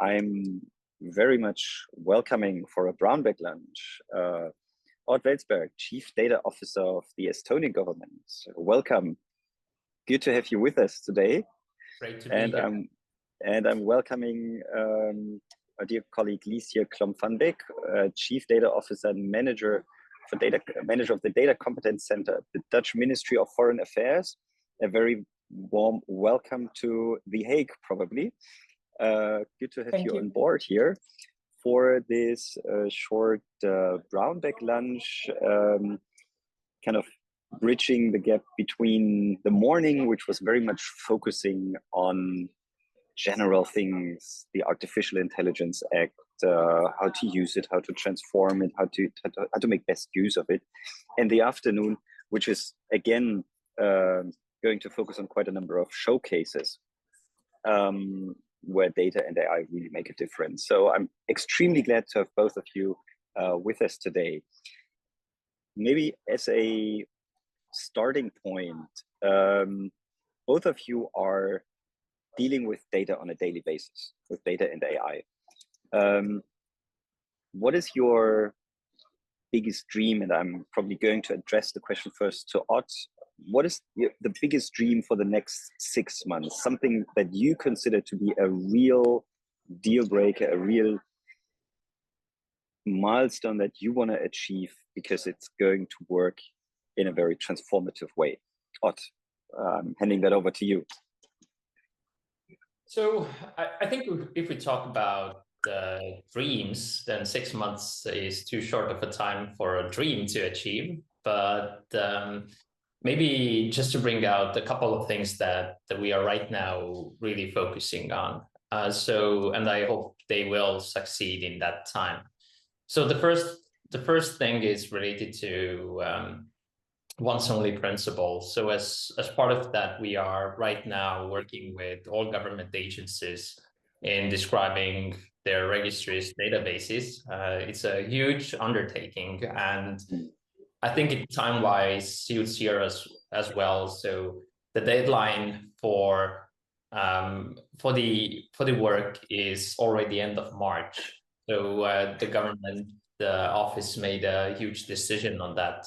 I'm very much welcoming for a brown bag lunch Ott Velsberg, Chief Data Officer of the Estonian Government. Welcome. Good to have you with us today. Great to be here. I'm welcoming our dear colleague Liesje Klomp, Chief Data Officer and Manager of the Data Competence Centre at the Dutch Ministry of Foreign Affairs. A very warm welcome to The Hague, probably. Good to have you on board here for this short brown bag lunch, kind of bridging the gap between the morning, which was very much focusing on general things, the Artificial Intelligence Act, how to use it, how to transform it, how to make best use of it, and the afternoon, which is again going to focus on quite a number of showcases where data and AI really make a difference. So I'm extremely glad to have both of you with us today. Maybe as a starting point, both of you are dealing with data on a daily basis, with data and AI. What is your biggest dream? And I'm probably going to address the question first to Ott. What is the biggest dream for the next 6 months? Something that you consider to be a real deal breaker, a real milestone that you want to achieve because it's going to work in a very transformative way. Ott, I'm handing that over to you. So I think if we talk about dreams, then 6 months is too short of a time for a dream to achieve. But maybe just to bring out a couple of things that we are right now really focusing on. And I hope they will succeed in that time. So the first thing is related to once only principle. So as part of that, we are right now working with all government agencies in describing their registries databases. It's a huge undertaking, and I think it time-wise suits here as well. So the deadline for the work is already end of March. So the government, the office made a huge decision on that.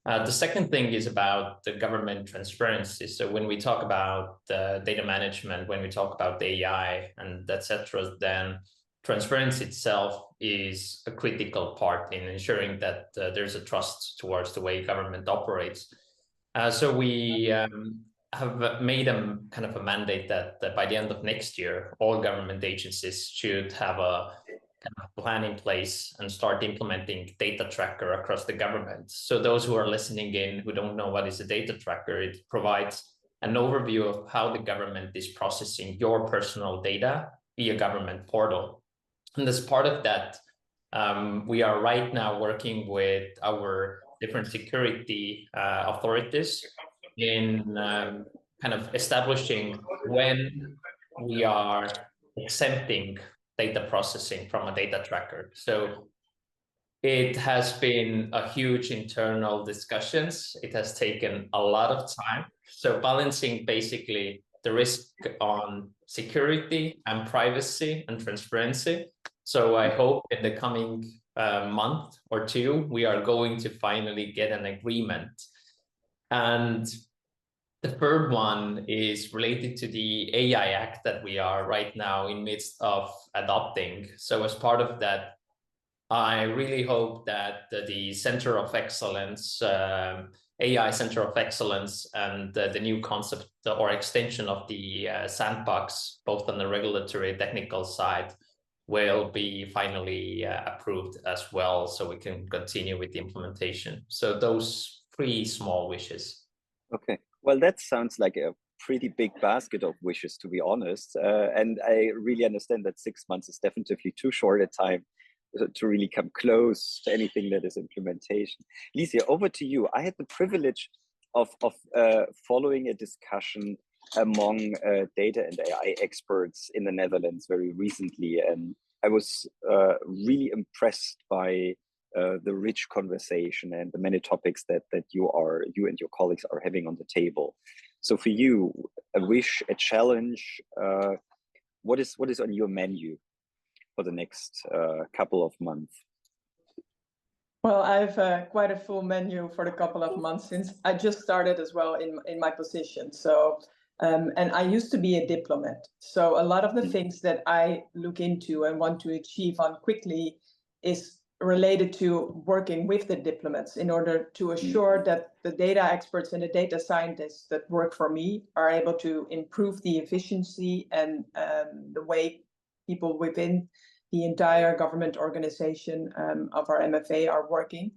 The second thing is about the government transparency. So when we talk about data management, when we talk about AI and etc., then transparency itself is a critical part in ensuring that there's a trust towards the way government operates. So we have made a kind of a mandate that by the end of next year, all government agencies should have a kind of plan in place and start implementing data tracker across the government. So those who are listening in who don't know what is a data tracker, it provides an overview of how the government is processing your personal data via government portal. And as part of that, we are right now working with our different security authorities in kind of establishing when we are exempting data processing from a data tracker. So it has been a huge internal discussions. It has taken a lot of time. So balancing basically the risk on security and privacy and transparency. So I hope in the coming month or two, we are going to finally get an agreement. And the third one is related to the AI Act that we are right now in midst of adopting. So as part of that, I really hope that the Center of Excellence, AI Center of Excellence, and the new concept or extension of the sandbox, both on the regulatory and technical side, will be finally approved as well, so we can continue with the implementation. So those 3 small wishes. Okay, well, that sounds like a pretty big basket of wishes, to be honest. And I really understand that 6 months is definitely too short a time to really come close to anything that is implementation. Liesje, over to you. I had the privilege of following a discussion among data and AI experts in the Netherlands very recently, and I was really impressed by the rich conversation and the many topics that you and your colleagues are having on the table. So for you, a wish, a challenge, what is on your menu for the next couple of months? Well, I have quite a full menu for the couple of months since I just started as well in my position. So, and I used to be a diplomat. So a lot of the things that I look into and want to achieve on quickly is related to working with the diplomats in order to assure that the data experts and the data scientists that work for me are able to improve the efficiency and the way people within the entire government organization of our MFA are working.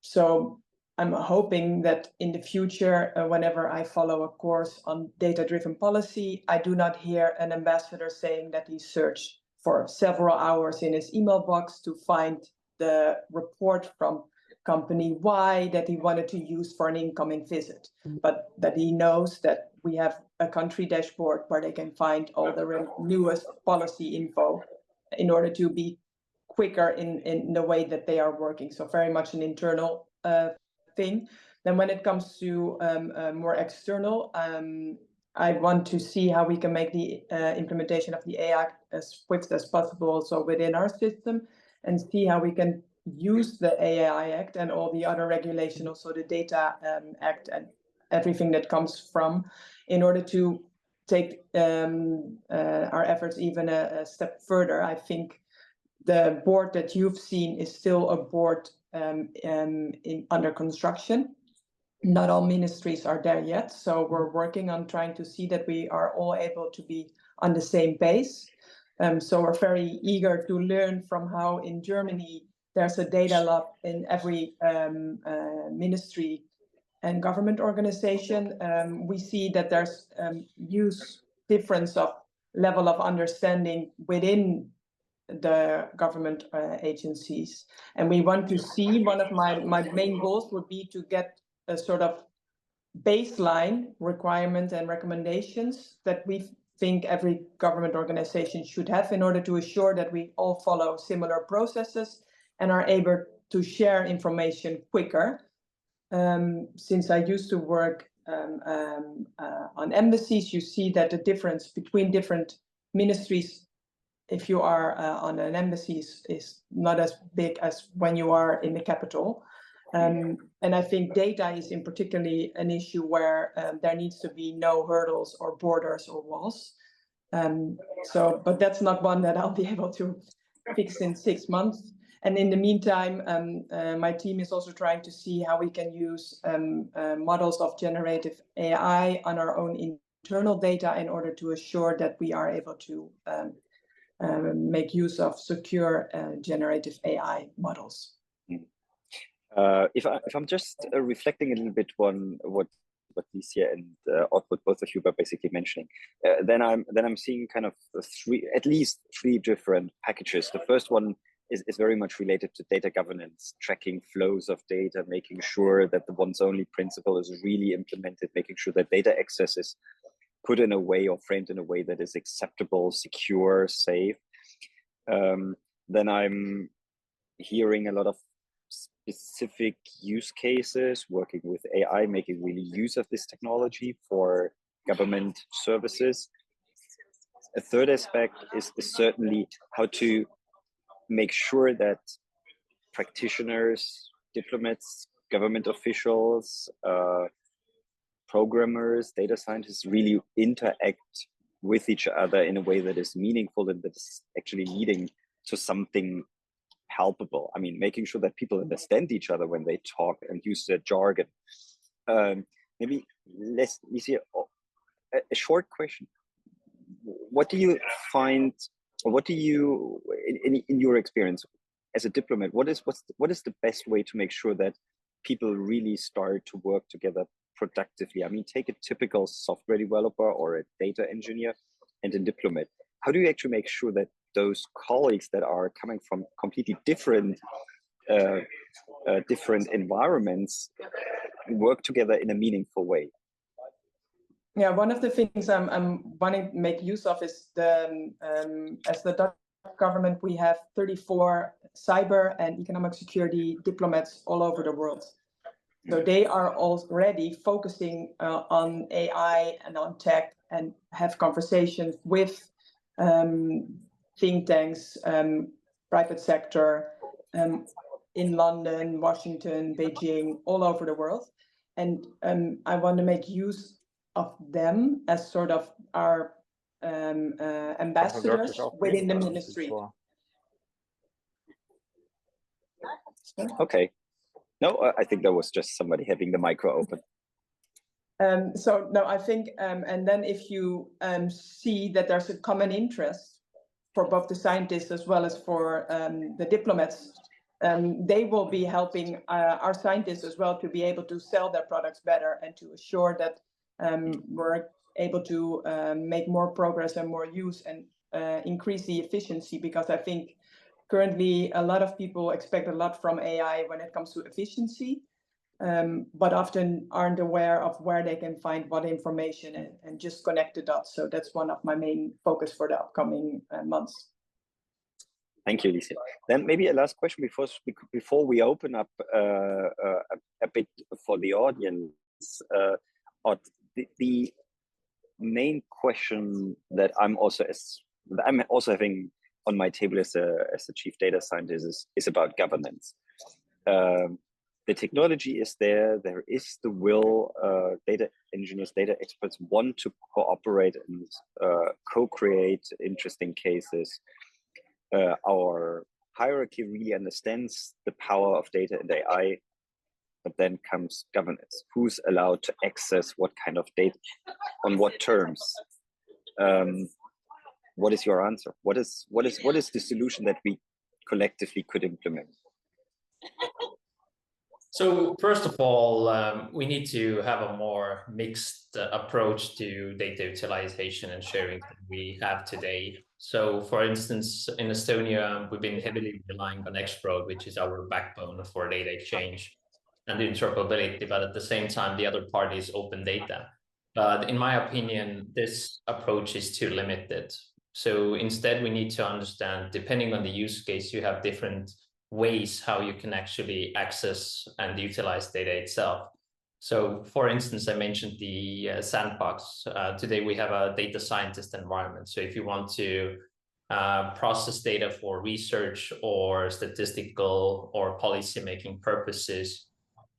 So I'm hoping that in the future, whenever I follow a course on data-driven policy, I do not hear an ambassador saying that he searched for several hours in his email box to find the report from company Y that he wanted to use for an incoming visit, but that he knows that we have a country dashboard where they can find all the newest policy info in order to be quicker in the way that they are working. So very much an internal thing. Then when it comes to more external, I want to see how we can make the implementation of the AI as swift as possible also within our system, and see how we can use the AI Act and all the other regulation, also the Data Act and everything that comes from, in order to take our efforts even a step further. I think the board that you've seen is still a board under construction. Not all ministries are there yet, so we're working on trying to see that we are all able to be on the same pace. So we're very eager to learn from how in Germany there's a data lab in every ministry and government organization. We see that there's huge difference of level of understanding within the government agencies. And we want to see, one of my main goals would be to get a sort of baseline requirement and recommendations that we think every government organization should have in order to assure that we all follow similar processes and are able to share information quicker. Since I used to work on embassies, you see that the difference between different ministries, if you are on an embassy, is not as big as when you are in the capital. And I think data is in particularly an issue where there needs to be no hurdles or borders or walls. But that's not one that I'll be able to fix in 6 months. And in the meantime, my team is also trying to see how we can use models of generative AI on our own internal data in order to assure that we are able to make use of secure generative AI models. If I'm just reflecting a little bit on what Liesje and Ott, what both of you were basically mentioning, then I'm seeing kind of at least three different packages. The first one is very much related to data governance, tracking flows of data, making sure that the once only principle is really implemented, making sure that data access is put in a way or framed in a way that is acceptable, secure, safe. Then I'm hearing a lot of specific use cases, working with AI, making really use of this technology for government services. A third aspect is certainly how to make sure that practitioners, diplomats, government officials, programmers, data scientists really interact with each other in a way that is meaningful and that is actually leading to something palpable. I mean, making sure that people understand each other when they talk and use their jargon. Maybe Liesje, a short question. What do you find, or what do you, in your experience as a diplomat, what is the best way to make sure that people really start to work together productively? I mean, take a typical software developer or a data engineer and a diplomat. How do you actually make sure that those colleagues that are coming from completely different environments work together in a meaningful way? Yeah, one of the things I'm wanting to make use of is as the Dutch government, we have 34 cyber and economic security diplomats all over the world. So they are already focusing on AI and on tech, and have conversations with think tanks, private sector, in London, Washington, Beijing, all over the world. And I want to make use of them as sort of our ambassadors within the ministry. Okay. No, I think that was just somebody having the micro open. So no, I think, and then if you see that there's a common interest for both the scientists as well as for the diplomats, they will be helping our scientists as well to be able to sell their products better and to assure that we're able to make more progress and more use and increase the efficiency, because I think currently a lot of people expect a lot from AI when it comes to efficiency, but often aren't aware of where they can find what information and just connect the dots. So that's one of my main focus for the upcoming months. Thank you, Liesje. Then maybe a last question before we open up a bit for the audience. The main question that I'm also having on my table as a chief data scientist is about governance. The technology is there. There is the will. Data engineers, data experts want to cooperate and co-create interesting cases. Our hierarchy really understands the power of data and AI, but then comes governance. Who's allowed to access what kind of data, on what terms? What is your answer? What is the solution that we collectively could implement? So first of all, we need to have a more mixed approach to data utilization and sharing that we have today. So for instance, in Estonia, we've been heavily relying on X-Road, which is our backbone for data exchange and interoperability, but at the same time, the other part is open data. But in my opinion, this approach is too limited. So instead, we need to understand, depending on the use case, you have different ways how you can actually access and utilize data itself. So for instance, I mentioned the sandbox. Today we have a data scientist environment. So if you want to process data for research or statistical or policy-making purposes,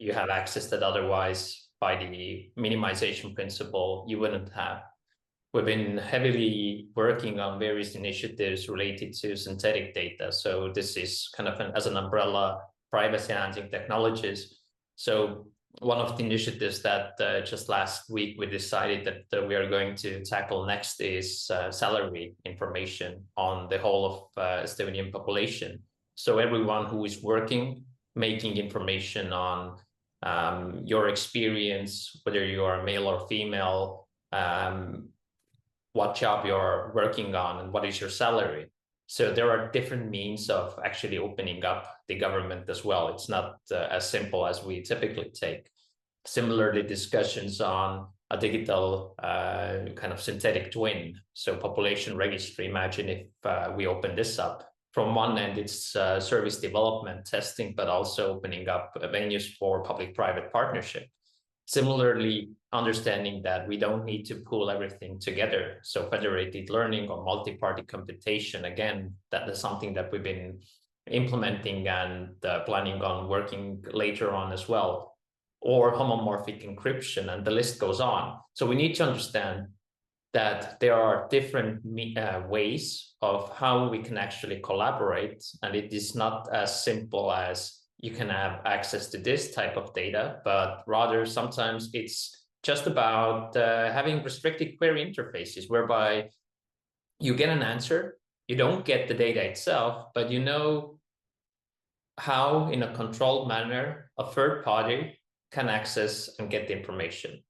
you have access that otherwise by the minimization principle you wouldn't have. We've been heavily working on various initiatives related to synthetic data. So this is kind of as an umbrella, privacy-enhancing technologies. So one of the initiatives that just last week we decided that we are going to tackle next is salary information on the whole of Estonian population. So everyone who is working, making information on your experience, whether you are male or female, what job you're working on, and what is your salary. So there are different means of actually opening up the government as well. It's not as simple as we typically take. Similarly, discussions on a digital kind of synthetic twin. So population registry, imagine if we open this up. From one end, it's service development, testing, but also opening up venues for public-private partnership. Similarly, understanding that we don't need to pool everything together. So federated learning or multi-party computation, again, that is something that we've been implementing and planning on working later on as well, or homomorphic encryption, and the list goes on. So we need to understand that there are different ways of how we can actually collaborate, and it is not as simple as you can have access to this type of data, but rather sometimes it's just about having restricted query interfaces whereby you get an answer, you don't get the data itself, but you know how in a controlled manner a third party can access and get the information.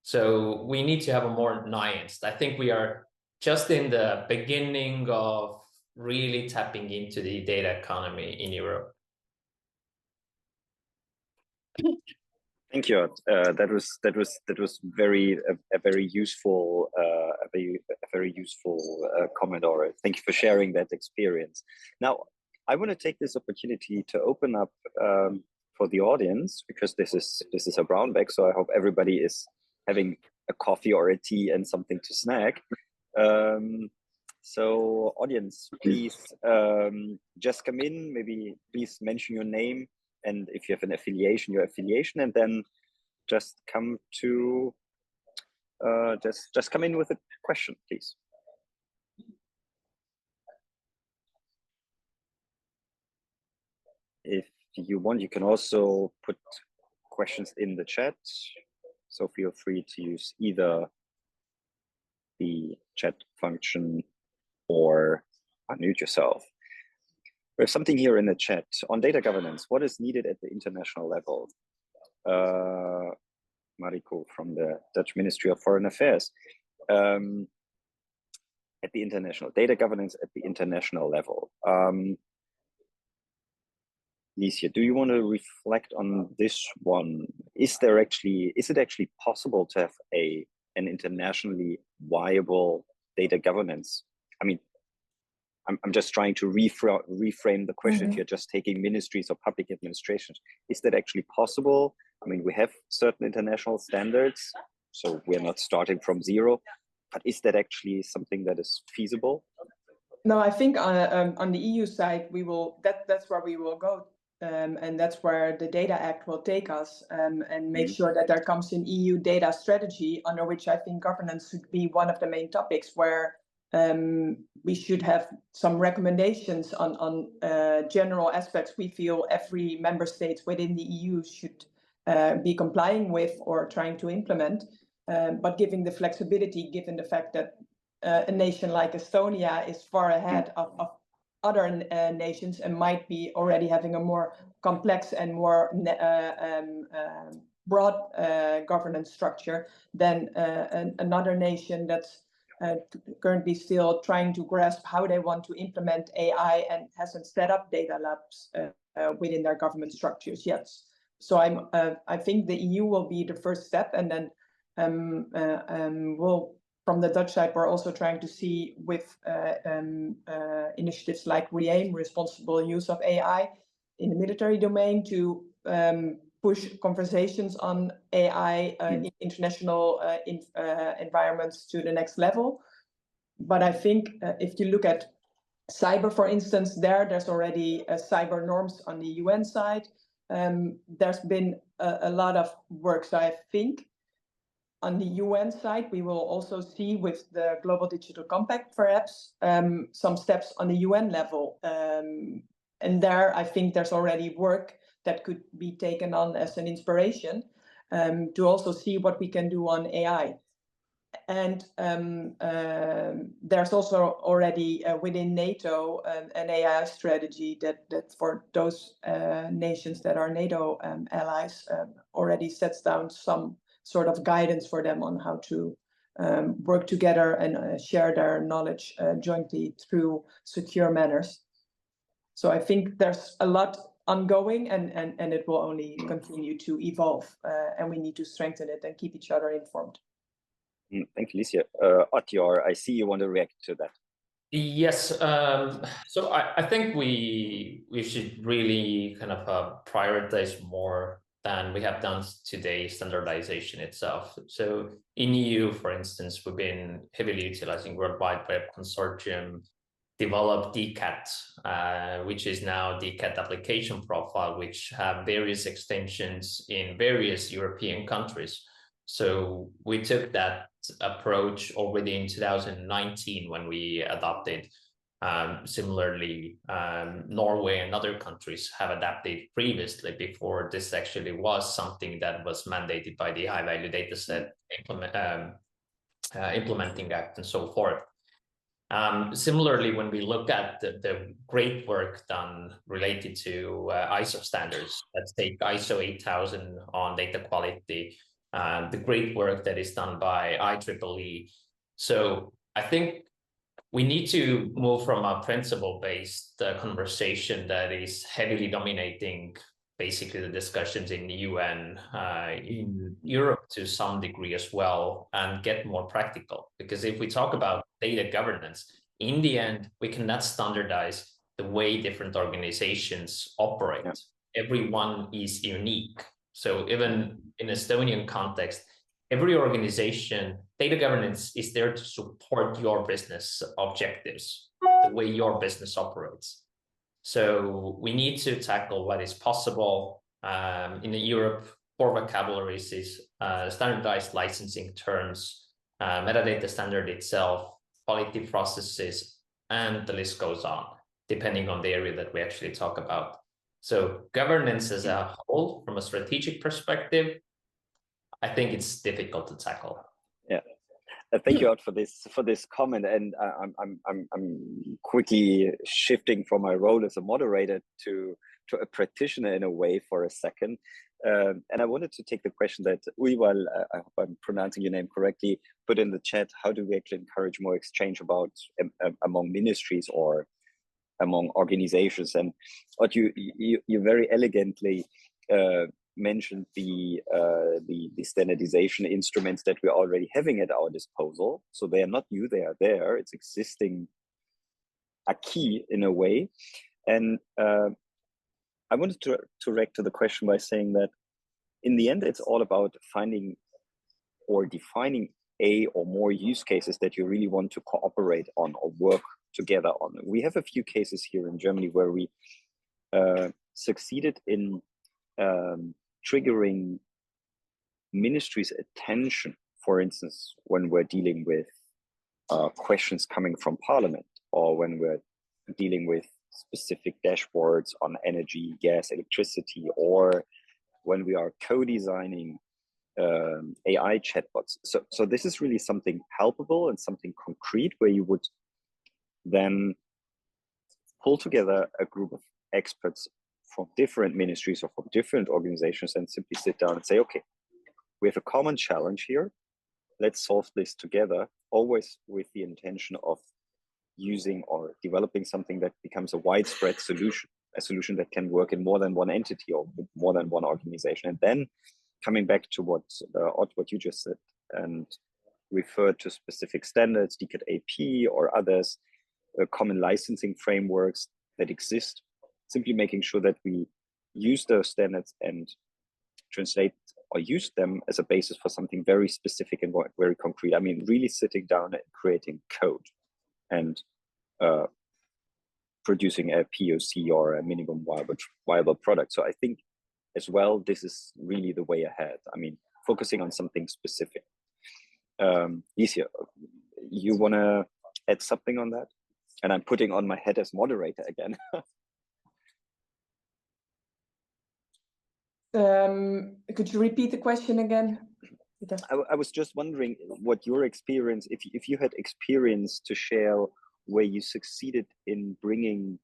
So we need to have a more nuanced. I think we are just in the beginning of really tapping into the data economy in Europe. Thank you. That was very useful comment, or thank you for sharing that experience. Now, I want to take this opportunity to open up for the audience, because this is a brown bag, so I hope everybody is having a coffee or a tea and something to snack. So audience, please just come in, maybe please mention your name, and if you have an affiliation, your affiliation, and then just come to just come in with a question, please. If you want, you can also put questions in the chat, so feel free to use either the chat function or unmute yourself. We have something here in the chat on data governance. What is needed at the international level? Mariko from the Dutch Ministry of Foreign Affairs. At the international data governance at the international level. Liesje, do you want to reflect on this one? Is it actually possible to have an internationally viable data governance? I mean, I'm just trying to reframe the question. If you're just taking ministries or public administrations, is that actually possible? I mean, we have certain international standards, so we're not starting from zero, but is that actually something that is feasible? No, I think on the EU side, that's where we will go. And that's where the Data Act will take us, and make sure that there comes an EU data strategy, under which I think governance should be one of the main topics, where we should have some recommendations on general aspects we feel every member state within the EU should be complying with or trying to implement, but giving the flexibility, given the fact that a nation like Estonia is far ahead of other nations and might be already having a more complex and more broad governance structure than another nation that's currently still trying to grasp how they want to implement AI and hasn't set up data labs within their government structures yet. So I think the EU will be the first step, and then from the Dutch side, we're also trying to see with initiatives like REAIM, responsible use of AI in the military domain, to push conversations on AI in international environments to the next level. But I think if you look at cyber, for instance, there's already cyber norms on the UN side. There's been a lot of work, so I think on the UN side, we will also see with the Global Digital Compact, perhaps, some steps on the UN level. And there, I think there's already work that could be taken on as an inspiration to also see what we can do on AI. And there's also already within NATO an AI strategy that for those nations that are NATO allies already sets down some sort of guidance for them on how to work together and share their knowledge jointly through secure manners. So I think there's a lot ongoing, and it will only continue to evolve, and we need to strengthen it and keep each other informed. Thank you, Liesje. Ott, I see you want to react to that. Yes, so I think we should really kind of prioritize more than we have done today standardization itself. So in EU, for instance, we've been heavily utilizing World Wide Web Consortium, developed DCAT, which is now DCAT application profile, which have various extensions in various European countries. So we took that approach already in 2019 when we adopted. Similarly, Norway and other countries have adapted previously before this actually was something that was mandated by the High Value Dataset Implementing Act and so forth. Similarly, when we look at the great work done related to ISO standards, let's take ISO 8000 on data quality, the great work that is done by IEEE. So I think we need to move from a principle-based conversation that is heavily dominating basically the discussions in the UN, in Europe to some degree as well, and get more practical. Because if we talk about data governance, in the end, we cannot standardize the way different organizations operate. everyone is unique. So even in Estonian context, every organization, data governance is there to support your business objectives, the way your business operates. So we need to tackle what is possible. In Europe, core vocabularies is standardized licensing terms, metadata standard itself, quality processes, and the list goes on, depending on the area that we actually talk about. So governance as a whole, from a strategic perspective, I think it's difficult to tackle. Yeah. Thank you, Ott, for this comment, and I'm quickly shifting from my role as a moderator to a practitioner in a way for a second, and I wanted to take the question that Uival, I hope I'm pronouncing your name correctly, put in the chat. How do we actually encourage more exchange about among ministries or among organizations? And Ott, you very elegantly mentioned the standardization instruments that we're already having at our disposal. So they are not new, they are there. It's existing acquis in a way. And I wanted to react to the question by saying that in the end, it's all about finding or defining a or more use cases that you really want to cooperate on or work together on. We have a few cases here in Germany where we succeeded in triggering ministries' attention, for instance, when we're dealing with questions coming from Parliament, or when we're dealing with specific dashboards on energy, gas, electricity, or when we are co-designing AI chatbots. So this is really something palpable and something concrete where you would then pull together a group of experts from different ministries or from different organizations and simply sit down and say, okay, we have a common challenge here. Let's solve this together, always with the intention of using or developing something that becomes a widespread solution, a solution that can work in more than one entity or more than one organization. And then coming back to what you just said and referred to specific standards, DCAT AP or others, common licensing frameworks that exist, simply making sure that we use those standards and translate or use them as a basis for something very specific and very concrete. I mean, really sitting down and creating code and producing a POC or a minimum viable product. So I think as well, this is really the way ahead. I mean, focusing on something specific. Liesje, you want to add something on that? And I'm putting on my hat as moderator again. Could you repeat the question again? I was just wondering what your experience, if you had experience to share where you succeeded in bringing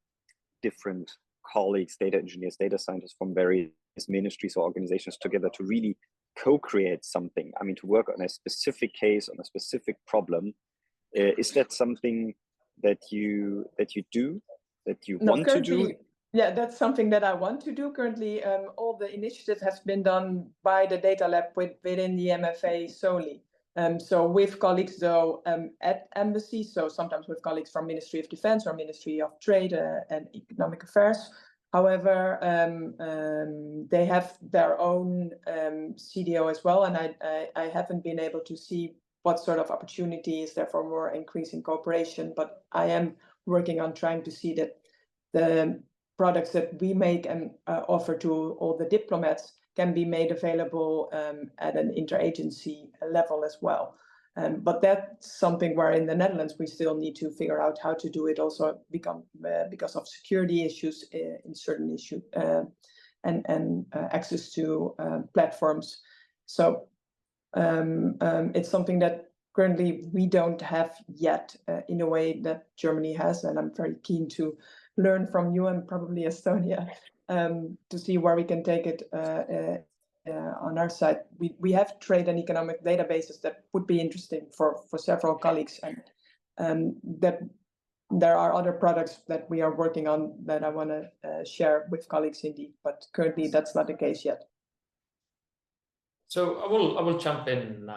different colleagues, data engineers, data scientists from various ministries or organizations together to really co-create something. I mean, to work on a specific case, on a specific problem. Is that something that you do, that you want to do? Yeah, that's something that I want to do. Currently, all the initiatives have been done by the Data Lab within the MFA solely. So with colleagues, though, at embassies, so sometimes with colleagues from Ministry of Defense or Ministry of Trade and Economic Affairs. However, they have their own CDO as well, and I haven't been able to see what sort of opportunity is there for more increasing cooperation, but I am working on trying to see that the products that we make and offer to all the diplomats can be made available at an interagency level as well. But that's something where in the Netherlands we still need to figure out how to do it also because of security issues in certain issues and access to platforms. So it's something that currently we don't have yet in a way that Germany has, and I'm very keen to learn from you and probably Estonia to see where we can take it on our side. We have trade and economic databases that would be interesting for several colleagues, and that there are other products that we are working on that I want to share with colleagues indeed, but currently that's not the case yet. So I will jump in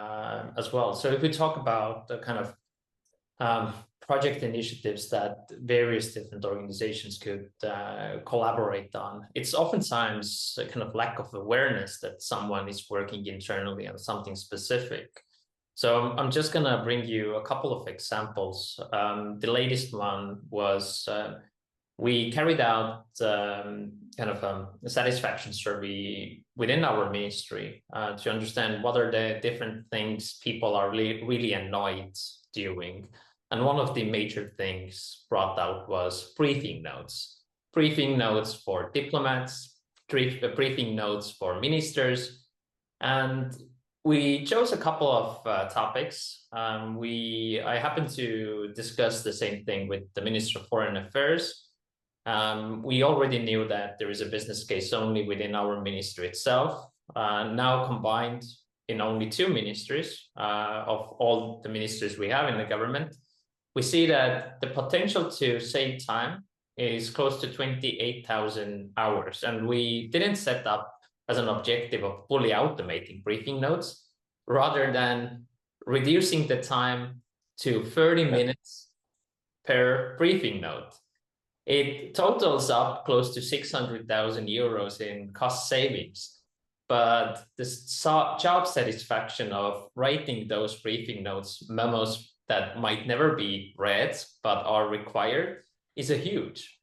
as well. So if we talk about the kind of project initiatives that various different organizations could collaborate on. It's oftentimes a kind of lack of awareness that someone is working internally on something specific. So I'm just going to bring you a couple of examples. The latest one was we carried out kind of a satisfaction survey within our ministry to understand what are the different things people are really annoyed doing. And one of the major things brought out was briefing notes. Briefing notes for diplomats, briefing notes for ministers. And we chose a couple of topics. I happened to discuss the same thing with the Minister of Foreign Affairs. We already knew that there is a business case only within our ministry itself, now combined in only 2 ministries of all the ministries we have in the government. We see that the potential to save time is close to 28,000 hours. And we didn't set up as an objective of fully automating briefing notes, rather than reducing the time to 30 minutes per briefing note. It totals up close to 600,000 euros in cost savings. But the job satisfaction of writing those briefing notes, memos that might never be read but are required, is a huge.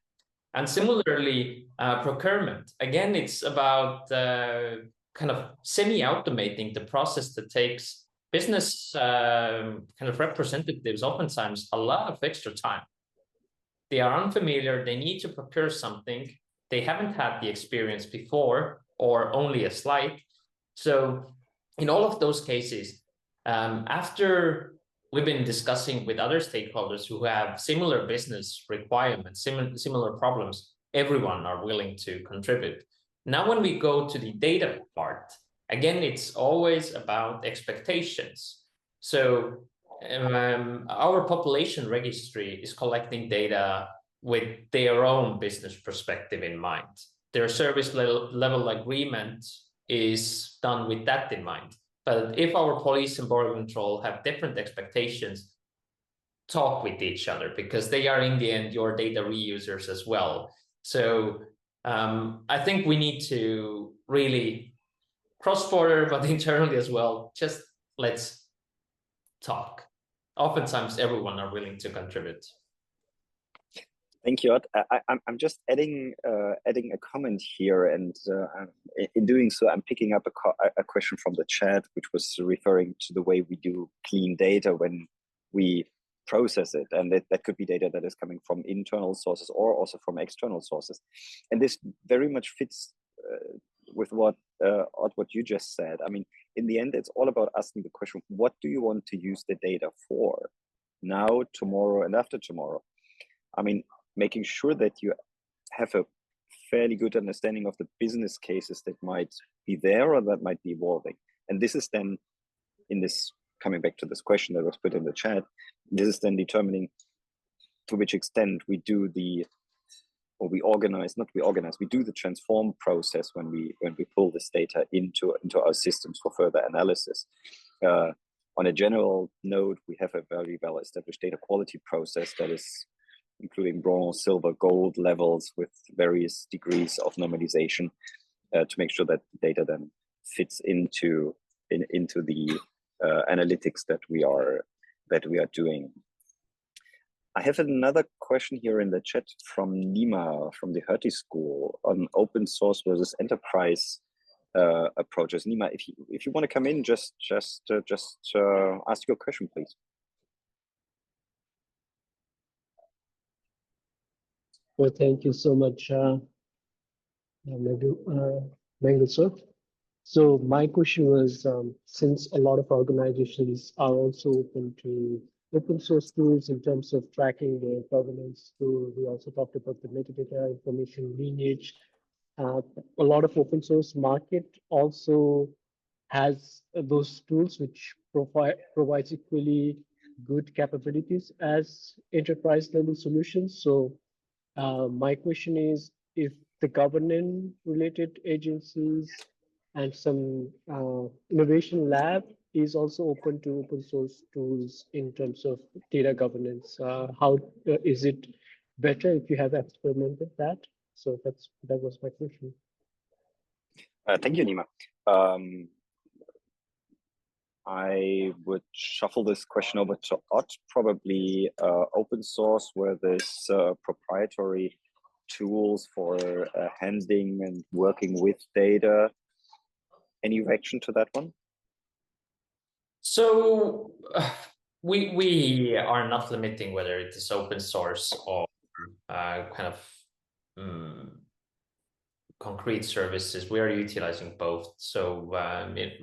And similarly, procurement. Again, it's about kind of semi-automating the process that takes business kind of representatives oftentimes a lot of extra time. They are unfamiliar, they need to procure something, they haven't had the experience before or only a slight. So in all of those cases, after we've been discussing with other stakeholders who have similar business requirements, similar problems, everyone are willing to contribute. Now, when we go to the data part, again, it's always about expectations. So our population registry is collecting data with their own business perspective in mind. Their service level agreement is done with that in mind. But if our police and border control have different expectations, talk with each other, because they are in the end your data reusers as well. So I think we need to really cross-border, but internally as well, just let's talk. Oftentimes everyone are willing to contribute. Thank you, Ott. I'm just adding a comment here, and in doing so, I'm picking up a question from the chat, which was referring to the way we do clean data when we process it, and that could be data that is coming from internal sources or also from external sources. And this very much fits with what you just said. I mean, in the end, it's all about asking the question: what do you want to use the data for, now, tomorrow, and after tomorrow? I mean, making sure that you have a fairly good understanding of the business cases that might be there or that might be evolving. And this is then, coming back to this question that was put in the chat, this is then determining to which extent we do we do the transform process when we pull this data into our systems for further analysis. On a general note, we have a very well-established data quality process that is including bronze, silver, gold levels with various degrees of normalization to make sure that data then fits into the analytics that we are doing. I have another question here in the chat from Nima from the Hertie School on open source versus enterprise approaches. Nima, if you want to come in, just ask your question, please. Well, thank you so much, Mangelsdorf. So my question was, since a lot of organizations are also open to open source tools in terms of tracking their governance tool, we also talked about the metadata information lineage. A lot of open source market also has those tools which provides equally good capabilities as enterprise level solutions. So my question is, if the governance related agencies and some innovation lab is also open to open source tools in terms of data governance. How is it better if you have experimented that? So that was my question. Thank you, Nima. I would shuffle this question over to Ott. Probably open source, where there's proprietary tools for handling and working with data. Any reaction to that one? So we are not limiting whether it is open source or kind of concrete services. We are utilizing both. So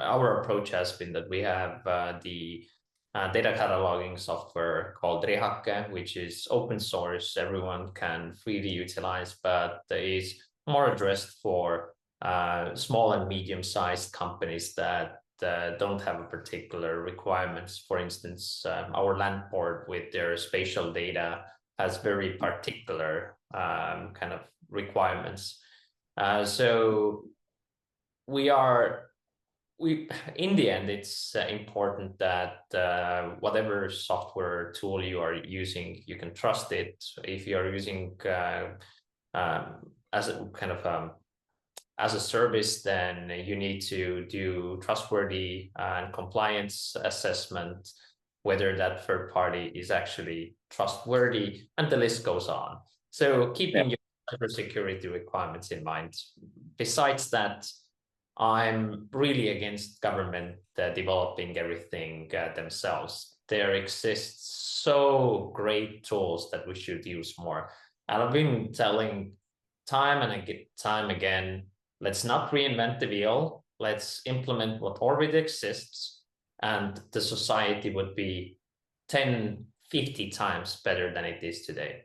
our approach has been that we have the data cataloging software called Rehake, which is open source. Everyone can freely utilize, but is more addressed for small and medium-sized companies that don't have a particular requirements. For instance, our land board with their spatial data has very particular kind of requirements. So in the end, it's important that whatever software tool you are using, you can trust it. If you are using as a kind of as a service, then you need to do trustworthy and compliance assessment, whether that third party is actually trustworthy, and the list goes on. So keeping your cybersecurity requirements in mind. Besides that, I'm really against government developing everything themselves. There exists so great tools that we should use more. And I've been telling time again, let's not reinvent the wheel. Let's implement what already exists, and the society would be 10, 50 times better than it is today.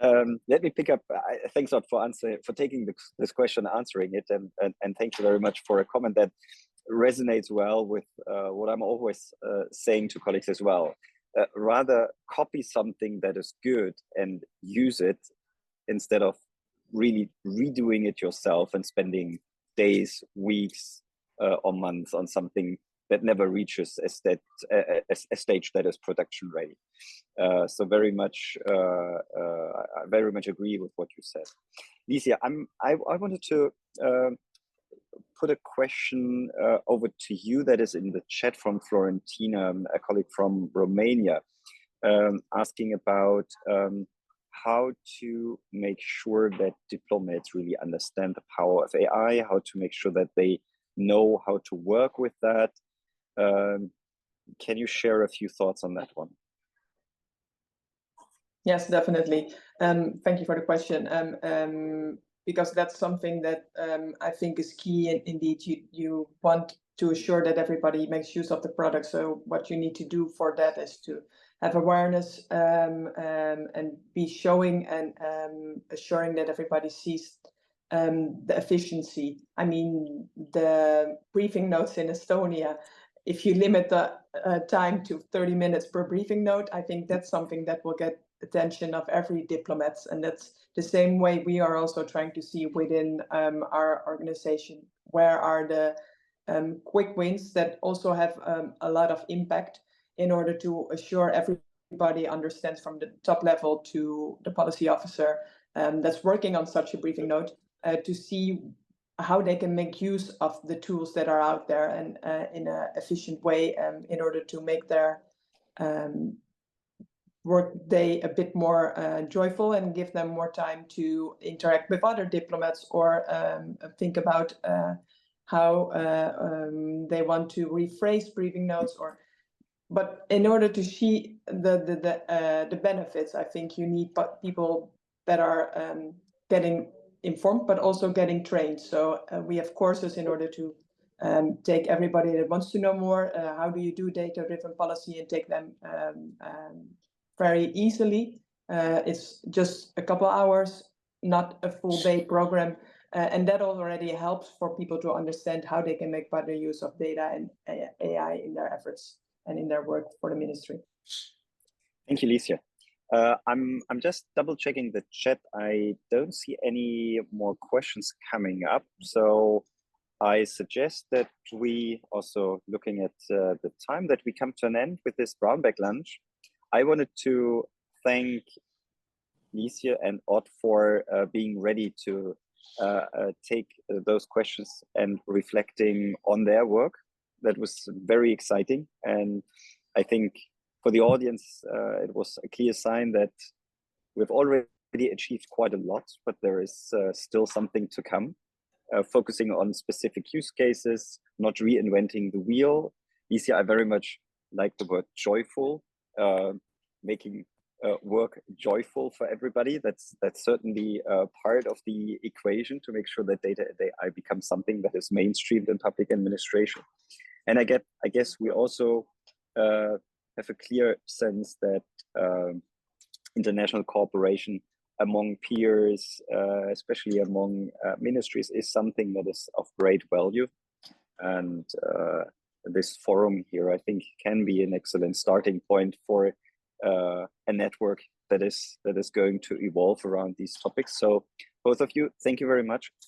Let me pick up. Thanks a lot for taking this question, answering it, and thank you very much for a comment that resonates well with what I'm always saying to colleagues as well. Rather copy something that is good and use it instead of really redoing it yourself and spending days, weeks, or months on something that never reaches a stage that is production ready. So very much, I very much agree with what you said. Liesje, I wanted to put a question over to you that is in the chat from Florentina, a colleague from Romania, asking about how to make sure that diplomats really understand the power of AI, how to make sure that they know how to work with that. Can you share a few thoughts on that one? Yes, definitely. Thank you for the question. Because that's something that I think is key. And indeed, you want to assure that everybody makes use of the product. So what you need to do for that is to have awareness and be showing and assuring that everybody sees the efficiency. I mean, the briefing notes in Estonia, if you limit the time to 30 minutes per briefing note, I think that's something that will get attention of every diplomats. And that's the same way we are also trying to see within our organization, where are the quick wins that also have a lot of impact, in order to assure everybody understands from the top level to the policy officer that's working on such a briefing note to see how they can make use of the tools that are out there and in an efficient way in order to make their work day a bit more joyful and give them more time to interact with other diplomats or think about how they want to rephrase briefing notes. But in order to see the benefits, I think you need people that are getting informed, but also getting trained. So we have courses in order to take everybody that wants to know more. How do you do data-driven policy, and take them very easily. It's just a couple hours, not a full day program. And that already helps for people to understand how they can make better use of data and AI in their efforts and in their work for the ministry. Thank you, Liesje. I'm just double checking the chat. I don't see any more questions coming up. So I suggest that we also, looking at the time, that we come to an end with this brown bag lunch. I wanted to thank Liesje and Ott for being ready to take those questions and reflecting on their work. That was very exciting. And I think for the audience, it was a clear sign that we've already achieved quite a lot, but there is still something to come. Focusing on specific use cases, not reinventing the wheel. Liesje, I very much like the word joyful, making work joyful for everybody. That's certainly part of the equation to make sure that data AI becomes something that is mainstreamed in public administration. And I guess we also have a clear sense that international cooperation among peers, especially among ministries, is something that is of great value. And this forum here, I think, can be an excellent starting point for a network that is going to evolve around these topics. So both of you, thank you very much